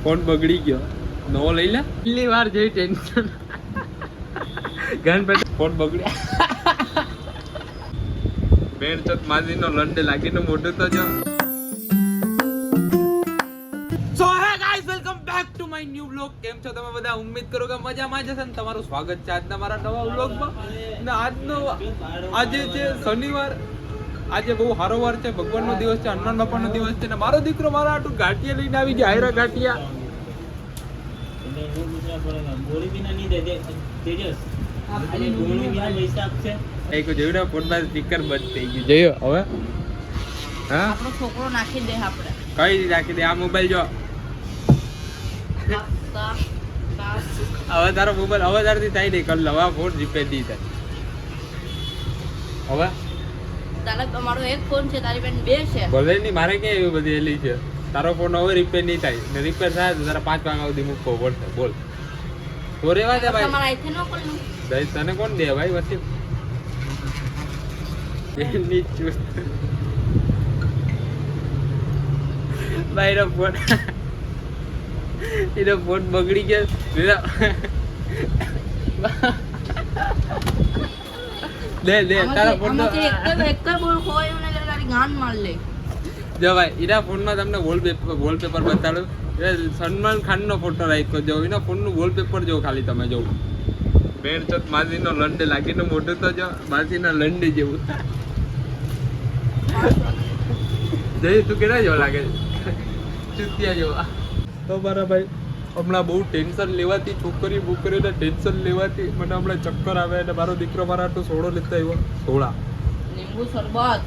Phone બગડી ગયો, નવો લઈ લે. કેટલી વાર જેવી ટેન્શન. ગણપતિ ફોન બગડ્યા. બેન ચત માજીનો લંડે લાગીને મોઢું તો જો. So hey guys, welcome back to my new vlog. કેમ છો તમે બધા? ઉમ્મીદ કરું કે મજામાં જ હશે ને. તમારું સ્વાગત છે આજના મારા નવા વ્લોગમાં. ને આજે છે શનિવાર. આજે બહુ સારો વાર છે, ભગવાનનો દિવસ છે, હનુમાન બાપાનો દિવસ છે. ને મારો દીકરો મારા આટલું ગાંઠિયા લઈને આવી ગયા, આયરા ગાંઠિયા. એક જોયું ફોનમાં સ્પીકર બંધ થઈ ગયું, જોયો હવે. હા, આપણો છોકરો નાખી દે. આપણે કઈ નાખી દે? આ મોબાઈલ જો. હવે તારો મોબાઈલ હવે તારથી થાય નહીં, કર હવે ફોન રિપેર નહીં થાય. હવે તારે તમારો એક ફોન છે, તારી બેન બે છે. ભલે નહીં, મારે ક્યાં એવી બધી એલી છે. તારો ફોન હવે રિપેર નહીં થાય, ને રિપેર થાય તો તારા 5 વાગ્યા સુધી મૂકવો પડશે. બોલ તો રેવા દે ભાઈ. તમારા આઈથી નો કોલનું દઈ તને કોણ દે ભાઈ? વચ્ચે એની ચૂસ ભાઈનો ફોન, એનો ફોન બગડી ગયો. દે તારા ફોન નો એક બોલ હોય ને તારી ગાન માર લે. જો ભાઈ, એના ફોનમાં તમને વોલપેપર બતાડું. સલમાન ખાન નો ફોટો રાખ્યો. જો એના ફોન નું વોલપેપર જો ખાલી તમે જો. બેન ચત માજીનો લંડે લાગીને મોઢું તો જો માજીના લંડે જેવું. જય તું કેના જેવો લાગે? ચૂતિયા જેવો. તો મારા ભાઈ, હમણાં બહુ ટેન્શન લેવાથી, છોકરીઓને ટેન્શન લેવાથી મને હમણાં ચક્કર આવે. અને મારો દીકરો મારા આટલું સોડો લેતા આવ્યો. સોડા લીંબુ શરબત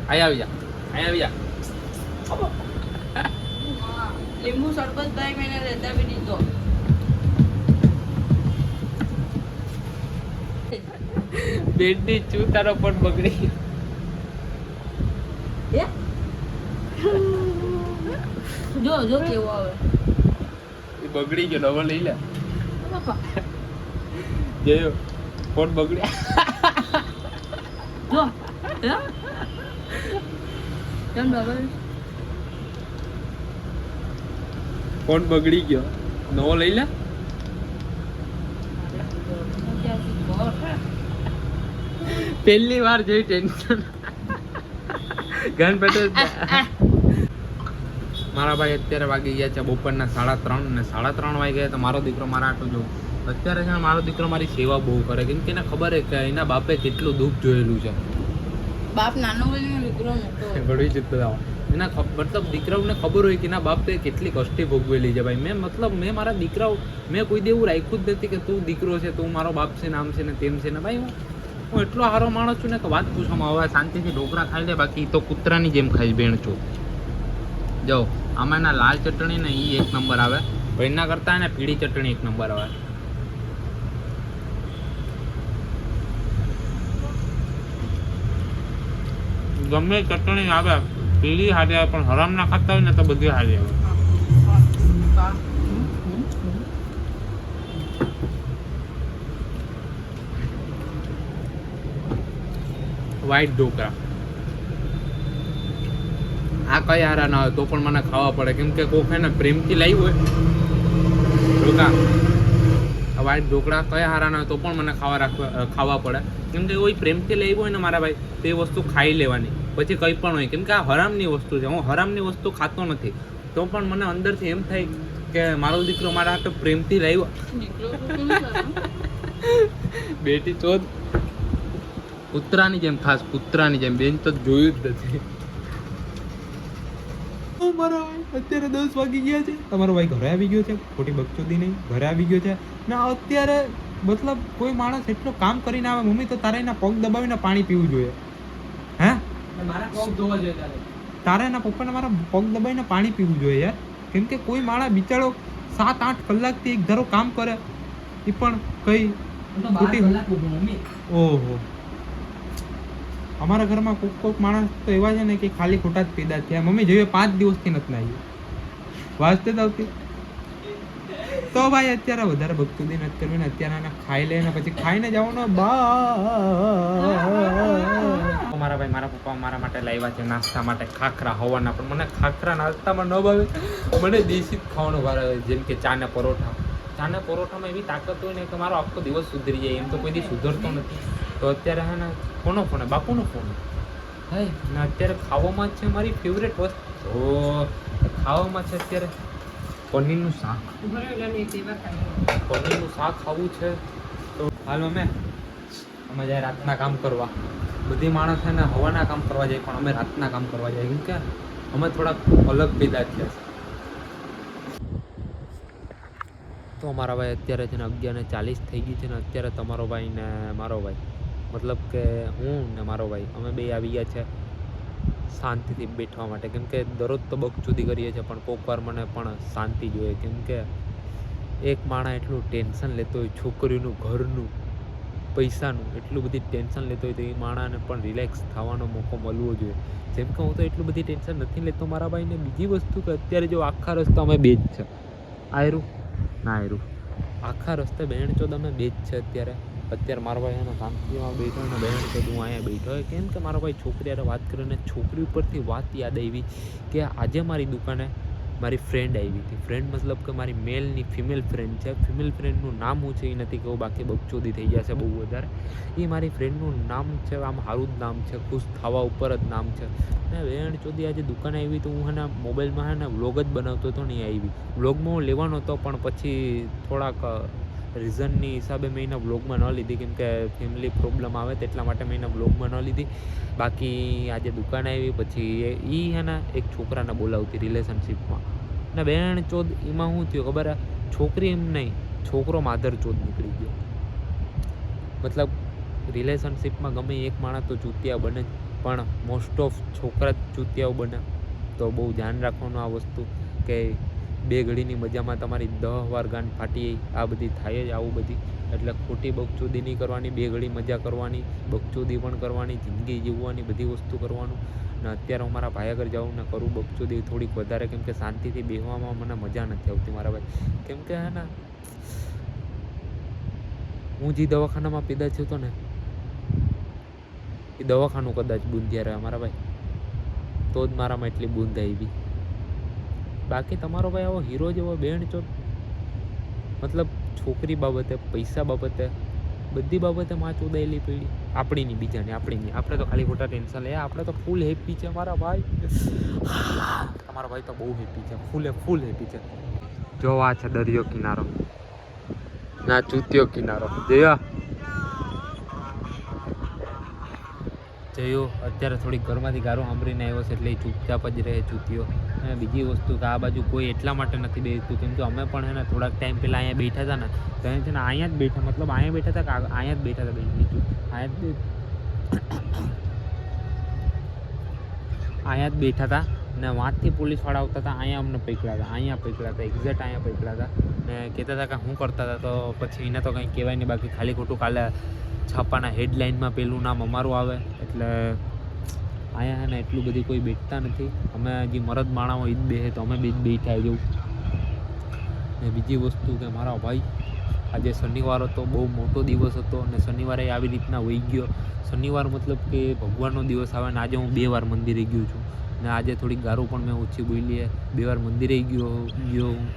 આવી જા. લીંબુ શરબત ભાઈ મેને લેતા भी नहीं दो. બેનની ચૂતારો પણ બગડી ગયો. જો કેવો આવે. એ બગડી ગયો, નવો લઈ લે. જોયો ફોન બગડ્યા. જો કેમ બાબા? ફોન બગડી ગયો, નવો લઈ લે. પહેલી વાર જેવી ટેન્શન. ગણપતિ મારા ભાઈ અત્યારે વાગી ગયા છે બપોરના 3:30 ને 3:30 વાગ્યા. તો મારો દીકરો મારા આટલું જો અત્યારે છે, મારો દીકરો મારી સેવા બહુ કરે. કેમ કે એને ખબર છે કે એના બાપે કેટલું દુઃખ જોયેલું છે. બાપ નાનો હોય ને દીકરો મોટો ઘડી ચિત્ત એના મતલબ દીકરાઓને ખબર હોય કે એના બાપે કેટલી કષ્ટી ભોગવેલી છે ભાઈ. મેં મારા દીકરાઓ મેં કોઈ દેવું રાખ્યું જ નથી કે તું દીકરો છે, તું મારો બાપ છે, નામ છે ને તેમ છે ને. ભાઈ હું એટલો સારો માણસ છું ને કે વાત પૂછવામાં. હવે શાંતિથી ઢોકળા ખાઈ લે, બાકી તો કૂતરાની જેમ ખાઈ બેણ છું. જો આમાં એના લાલ ચટણી ને એ એક નંબર આવે, એના કરતા એને પીળી ચટણી એક નંબર આવે. ગમે ચટણી આવે, પીળી હારી આવે, પણ હરામ ના ખાતા હોય ને તો બધી હારી આવે. વ્હાઈટ ઢોકળા આ કઈ હારા ના હોય તો પણ મને ખાવા પડે. કેમ કે કોક એને પ્રેમથી લાવ્યું હોય ઢોકળા, વ્હાઈટ ઢોકળા કયા હારા ના હોય તો પણ મને ખાવા પડે. કેમ કે કોઈ પ્રેમથી લાવ્યું હોય ને મારા ભાઈ, તે વસ્તુ ખાઈ લેવાની. પછી કંઈ પણ હોય, કેમ કે આ હરામની વસ્તુ છે. હું હરામની વસ્તુ ખાતો નથી, તો પણ મને અંદરથી એમ થાય કે મારો દીકરો મારા હાથે પ્રેમથી લાવ્યો. બેટી ચોદ કૂતરાની જેમ, ખાસ કૂતરાની જેમ. બેન તો જોયું જ નથી. અત્યારે 10 વાગી ગયા છે. તમારો ભાઈ ઘરે આવી ગયો છે, ખોટી બકચોદી નહીં, ઘરે આવી ગયો છે. ને અત્યારે મતલબ કોઈ માણસ એટલું કામ કરીને આવે, મમ્મી તો તારે એના પગ દબાવીને પાણી પીવું જોઈએ. હે, મારા પગ ધોવા જોઈએ. તારે એના પપ્પાને મારા પગ દબાવીને પાણી પીવું જોઈએ યાર. કેમ કે કોઈ માણસ બિચારો 7-8 કલાકથી એક ધારો કામ કરે, એ પણ કઈ ખોટી. ઓહો, અમારા ઘરમાં કોક માણસ તો એવા છે ને કે ખાલી ખોટા જ પેદા થયા. મમ્મી જોઈએ 5 દિવસથી નથી નાહી, વાંચતે જ આવતી. તો ભાઈ અત્યારે વધારે બકચોદી નથી કરવી ને. અત્યારે ખાઈ લે ને પછી ખાઈને જવાનો. બા મારા ભાઈ મારા પપ્પા મારા માટે લાવ્યા છે નાસ્તા માટે ખાખરા હવાના, પણ મને ખાખરા નાસ્તામાં ન ભાવે, મને દેશી જ ખાવાનું ભાવે, જેમ કે ચા ને પરોઠા. ચા ને પરોઠામાં એવી તાકાત હોય ને કે મારો આખો દિવસ સુધરી જાય, એમ તો કોઈ દી સુધરતો નથી. તો અત્યારે હે ને કોનો ફોન, બાપુનો ફોન હે ને અત્યારે ખાવામાં જ છે મારી ફેવરેટ વસ્તુ. ખાવામાં છે અત્યારે પનીરનું શાક. પનીરનું શાક ખાવું છે. તો હાલ અમે જાય રાતના કામ કરવા. બધી માણસ છે ને હવાના કામ કરવા જાય, પણ અમે રાતના કામ કરવા જાય, કેમ કે અમે થોડાક અલગ પેદા થયા છે. તો મારા ભાઈ અત્યારે છે ને 11:40 થઈ ગઈ છે ને અત્યારે તમારો ભાઈ ને મારો ભાઈ, મતલબ કે હું ને મારો ભાઈ, અમે બે આવી ગયા છે શાંતિથી બેઠવા માટે. કેમ કે દરરોજ તો બકચોદી કરીએ છીએ, પણ કોઈક વાર મને પણ શાંતિ જોઈએ. કેમ કે એક માણસ એટલું ટેન્શન લેતો હોય, છોકરીનું, ઘરનું, પૈસાનું એટલું બધી ટેન્શન લેતો હોય, તો એ માણસને પણ રિલેક્સ થવાનો મોકો મળવો જોઈએ. જેમ કે હું તો એટલું બધી ટેન્શન નથી લેતો મારા ભાઈને. બીજી વસ્તુ કે અત્યારે જો આખા રસ્તા અમે બે જ છે, આયરું ના આયરું, આખા રસ્તે બહેણ ચોદ અમે બે જ છે અત્યારે મારો ભાઈ એનો શાંતિમાં બેઠો ને બહેણ ચોદ હું અહીંયા બેઠો હોય. કેમ કે મારો ભાઈ છોકરી હારે વાત કરીને છોકરી ઉપરથી વાત યાદ આવી કે આજે મારી દુકાને મારી ફ્રેન્ડ આવી હતી. ફ્રેન્ડ મતલબ કે મારી મેલની ફિમેલ ફ્રેન્ડ છે. ફિમેલ ફ્રેન્ડનું નામ હું છે એ નથી કહું, બાકી બકચોદી થઈ જશે બહુ વધારે. એ મારી ફ્રેન્ડનું નામ છે, આમ સારું જ નામ છે, ખુશ થવા ઉપર જ નામ છે. ને વેણ ચોદી આજે દુકાને આવી તો હું હે ને મોબાઈલમાં હે ને વ્લોગ જ બનાવતો હતો ને આવી વ્લોગમાં હું લેવાનો હતો, પણ પછી થોડાક રીઝનની હિસાબે મેં એના વ્લોગમાં ન લીધી, કેમ કે ફેમિલી પ્રોબ્લેમ આવે તેટલા માટે મેં એના વ્લોગમાં ન લીધી. બાકી આજે દુકાને આવી પછી એ હે ને એક છોકરાને બોલાવતી રિલેશનશિપમાં, ને બેન ચોદ એમાં શું થયું ખબર? છોકરી એમ નહીં, છોકરો માધર ચોદ નીકળી ગયો. મતલબ રિલેશનશિપમાં ગમે એક માણસ તો ચૂતિયા બને જ, પણ મોસ્ટ ઓફ છોકરા જ ચૂતિયાઓ બને. તો બહુ ધ્યાન રાખવાનું આ વસ્તુ, કે બે ઘડીની મજામાં તમારી 10 વાર ગાંઠ ફાટી આ બધી થાય જ આવું બધી. એટલે ખોટી બકચોદી નહીં કરવાની, બે ઘડી મજા કરવાની, બકચોદી પણ કરવાની, જિંદગી જીવવાની, બધી વસ્તુ કરવાનું. ને અત્યારે હું મારા ભાઈ આગળ જાઉં ને કરું બકચોદી થોડીક વધારે, કેમ કે શાંતિથી બેસવામાં મને મજા નથી આવતી મારા ભાઈ. કેમ કે હે ને હું જે દવાખાનામાં પેદા થયો હતો ને એ દવાખાનું કદાચ બુંધિયા રહે મારા ભાઈ, તો જ મારામાં એટલી બુંદ આવી. બાકી તમારો ભાઈ આવો હીરો જેવો બેન ચો, મતલબ છોકરી બાબતે, પૈસા બાબતે, બધી બાબતે માં ચોદાયેલી પડી. આપણી નહીં, બીજાની, આપણી નહીં. આપણે તો ખાલી ખોટા ટેન્શન લે, આપણે તો ફૂલ હેપી છે મારા ભાઈ. તમારો ભાઈ તો બહુ હેપી છે, ફૂલ હેપી છે. જો આ છે દરિયો કિનારો, ના ચૂતિયો કિનારો. જયો અત્યારે થોડીક ઘરમાંથી ગારો સાંભળીને આવ્યો છે એટલે એ ચૂપચાપ જ રહે ચૂતિયો. અને બીજી વસ્તુ કે આ બાજુ કોઈ એટલા માટે નથી બેસતું, કેમ કે અમે પણ એને થોડાક ટાઈમ પહેલાં અહીંયા બેઠા હતા ને, તો એને છે ને અહીંયા જ બેઠા, મતલબ અહીંયા બેઠા હતા કે અહીંયા જ બેઠા હતા અહીંયા જ બેઠા હતા ને વાંચથી પોલીસવાળા આવતા હતા, અહીંયા અમને પકડ્યા હતા, એક્ઝેક્ટ અહીંયા પકડ્યા હતા ને કહેતા હતા કે શું કરતા હતા. તો પછી એને તો કંઈ કહેવાય નહીં, બાકી ખાલી ખોટું કાલે છાપાના હેડલાઇનમાં પેલું નામ અમારું આવે. એટલે અહીંયા ને એટલું બધી કોઈ બેઠતા નથી. અમે હજી મરદ માણાઓ ઈદ બેસે તો અમે બી બેઠા જવું. ને બીજી વસ્તુ કે મારા ભાઈ આજે શનિવાર હતો, બહુ મોટો દિવસ હતો, અને શનિવારે આવી રીતના વહી ગયો. શનિવાર મતલબ કે ભગવાનનો દિવસ આવે ને આજે હું 2 વાર મંદિરે ગયો છું, ને આજે થોડીક ગારું પણ મેં ઓછી બોલી. 2 વાર મંદિરે ગયો હું.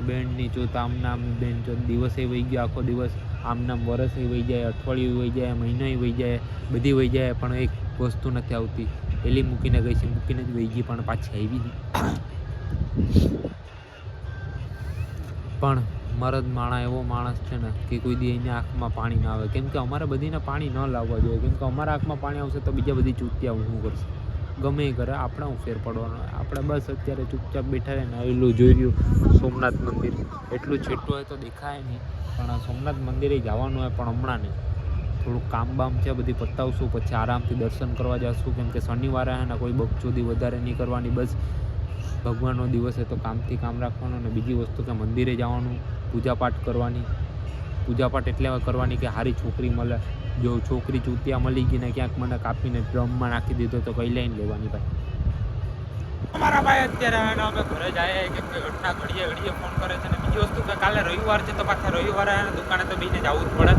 બેનની ચોથ આમ નામ, બેન ચોથ દિવસે વહી ગયો, આખો દિવસ આમ નામ, વરસે વહી જાય, અઠવાડિયું વહી જાય, મહિનોય વહી જાય, બધી વહી જાય, પણ એક વસ્તુ નથી આવતી. પેલી મૂકીને ગઈ છે, મૂકીને જ વહી ગઈ, પણ પાછી આવી નહીં. પણ મરદ માણા એવો માણસ છે ને કે કોઈ દી એની આંખમાં પાણી ના આવે. કેમ કે અમારે બધીને પાણી ન લાવવા જોઈએ, કેમ કે અમારા આંખમાં પાણી આવશે તો બીજા બધી ચૂતિયા શું કરશે? ગમે એ કરે, આપણે હું ફેર પડવાનો? આપણે બસ અત્યારે ચૂપચાપ બેઠા રહે ને આવેલું જોઈ રહ્યું સોમનાથ મંદિર, એટલું છેટું હોય તો દેખાય નહીં, પણ સોમનાથ મંદિરે જવાનું હોય, પણ હમણાં નહીં. થોડુંક કામ બામ છે, બધી પતાવશું, પછી આરામથી દર્શન કરવા જઈશું. કેમ કે શનિવારે હે ને કોઈ બકચોદી વધારે નહીં કરવાની, બસ ભગવાનનો દિવસ છે તો કામથી કામ રાખવાનું. અને બીજી વસ્તુ કે મંદિરે જવાનું, પૂજાપાઠ કરવાની. પૂજાપાઠ એટલે કરવાની કે સારી છોકરી મળે. જો છોકરી ચૂતિયા મળી ગઈ ને ક્યાંક મને કાપીને ડ્રમમાં નાખી દીધો તો કઈ લઈને લેવાની ભાઈ. અમારા ભાઈ અત્યારે અમે ઘરે જાય, કેમ કે ઘટના ઘડીએ ફોન કરે છે. ને બીજી વસ્તુ કે કાલે રવિવાર છે તો પાછા રવિવારે દુકાને તો બેને જવું જ પડે.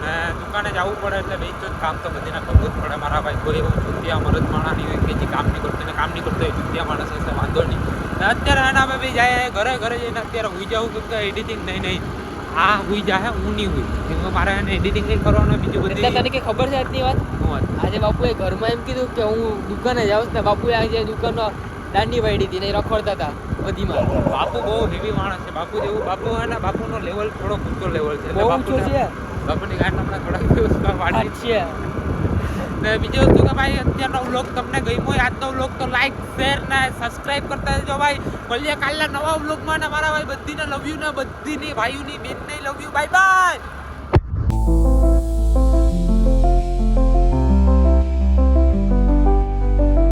ને દુકાને જવું પડે એટલે વેચો જ કામ તો બધીને કરવું જ પડે મારા ભાઈ. કોઈ એવું ચૂંટિયા મરદ માણા નહીં હોય કે જે કામ નહીં કરતો ને કામ નહીં કરતો એ ચૂંટિયા માણસ હશે વાંધો નહીં. ને અત્યારે એના ભાઈ જાય ઘરે જઈને અત્યારે હુઈ જાઉં કેમ કે એડિટિંગ નહીં આ હુઈ જાય હું નહીં હુઈ કેમ કે મારે એને એડિટિંગ નહીં કરવાનું બીજું એટલે બધું. તને કે ખબર છે આજની વાત? શું વાત? આજે બાપુએ ઘરમાં એમ કીધું કે હું દુકાને જાઉં ને બાપુએ આજે દુકાનનો દાંડી વાળી હતી ને એ રખડતા હતા બધીમાં. બાપુ બહુ હેવી માણસ છે. બાપુ જેવું બાપુ હે ને બાપુનો લેવલ થોડો ઊંચો લેવલ છે. બહુ ઊંચો છે. બાપુની ગાંઠ હમણાં થોડાક દિવસમાં વાળી છે. ને બીજું વસ્તુ કે ભાઈ અત્યારનો વ્લોગ તમને ગમ્યો હોય આજનો વ્લોગ તો લાઈક શેર ને સબસ્ક્રાઇબ કરતા રહેજો ભાઈ. મળીએ કાલના નવા વ્લોગમાં ને મારા ભાઈ બધીને લવ યુ ને બધીની ભાઈઓની બેનને લવ યુ. Bye bye.